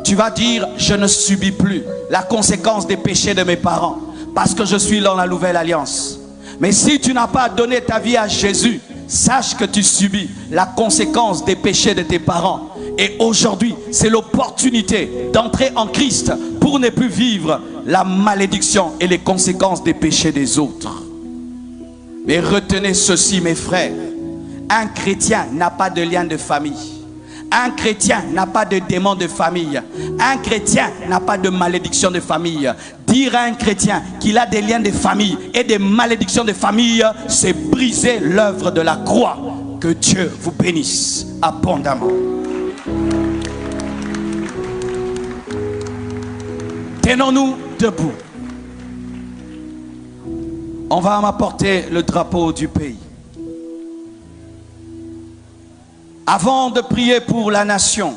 Tu vas dire, je ne subis plus la conséquence des péchés de mes parents parce que je suis dans la nouvelle alliance. Mais si tu n'as pas donné ta vie à Jésus, sache que tu subis la conséquence des péchés de tes parents. Et aujourd'hui, c'est l'opportunité d'entrer en Christ pour ne plus vivre la malédiction et les conséquences des péchés des autres. Mais retenez ceci, mes frères. Un chrétien n'a pas de lien de famille. Un chrétien n'a pas de démon de famille. Un chrétien n'a pas de malédiction de famille. Dire à un chrétien qu'il a des liens de famille et des malédictions de famille, c'est briser l'œuvre de la croix. Que Dieu vous bénisse abondamment. Tenons-nous debout. On va m'apporter le drapeau du pays. Avant de prier pour la nation,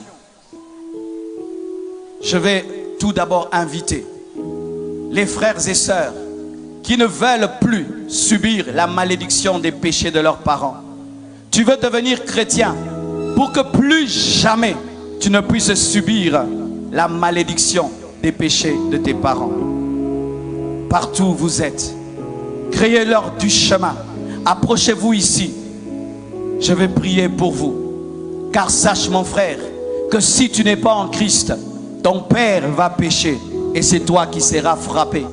je vais tout d'abord inviter les frères et sœurs qui ne veulent plus subir la malédiction des péchés de leurs parents. Tu veux devenir chrétien pour que plus jamais tu ne puisses subir la malédiction des péchés de tes parents. Partout où vous êtes, créez-leur du chemin. Approchez-vous ici. Je vais prier pour vous. Car sache mon frère, que si tu n'es pas en Christ, ton père va pécher et c'est toi qui seras frappé.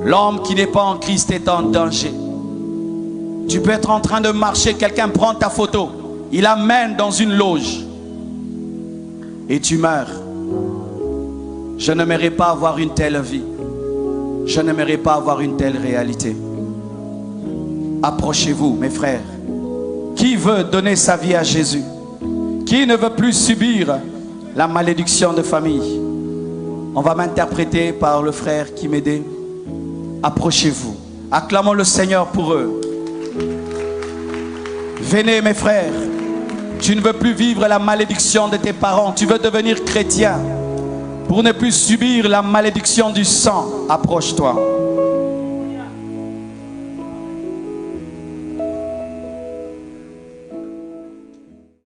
L'homme qui n'est pas en Christ est en danger. Tu peux être en train de marcher, quelqu'un prend ta photo, il l'amène dans une loge et tu meurs. Je n'aimerais pas avoir une telle vie. Je n'aimerais pas avoir une telle réalité. Approchez-vous, mes frères. Qui veut donner sa vie à Jésus? Qui ne veut plus subir la malédiction de famille? On va m'interpréter par le frère qui m'aidait. Approchez-vous. Acclamons le Seigneur pour eux. Venez mes frères. Tu ne veux plus vivre la malédiction de tes parents. Tu veux devenir chrétien pour ne plus subir la malédiction du sang. Approche-toi.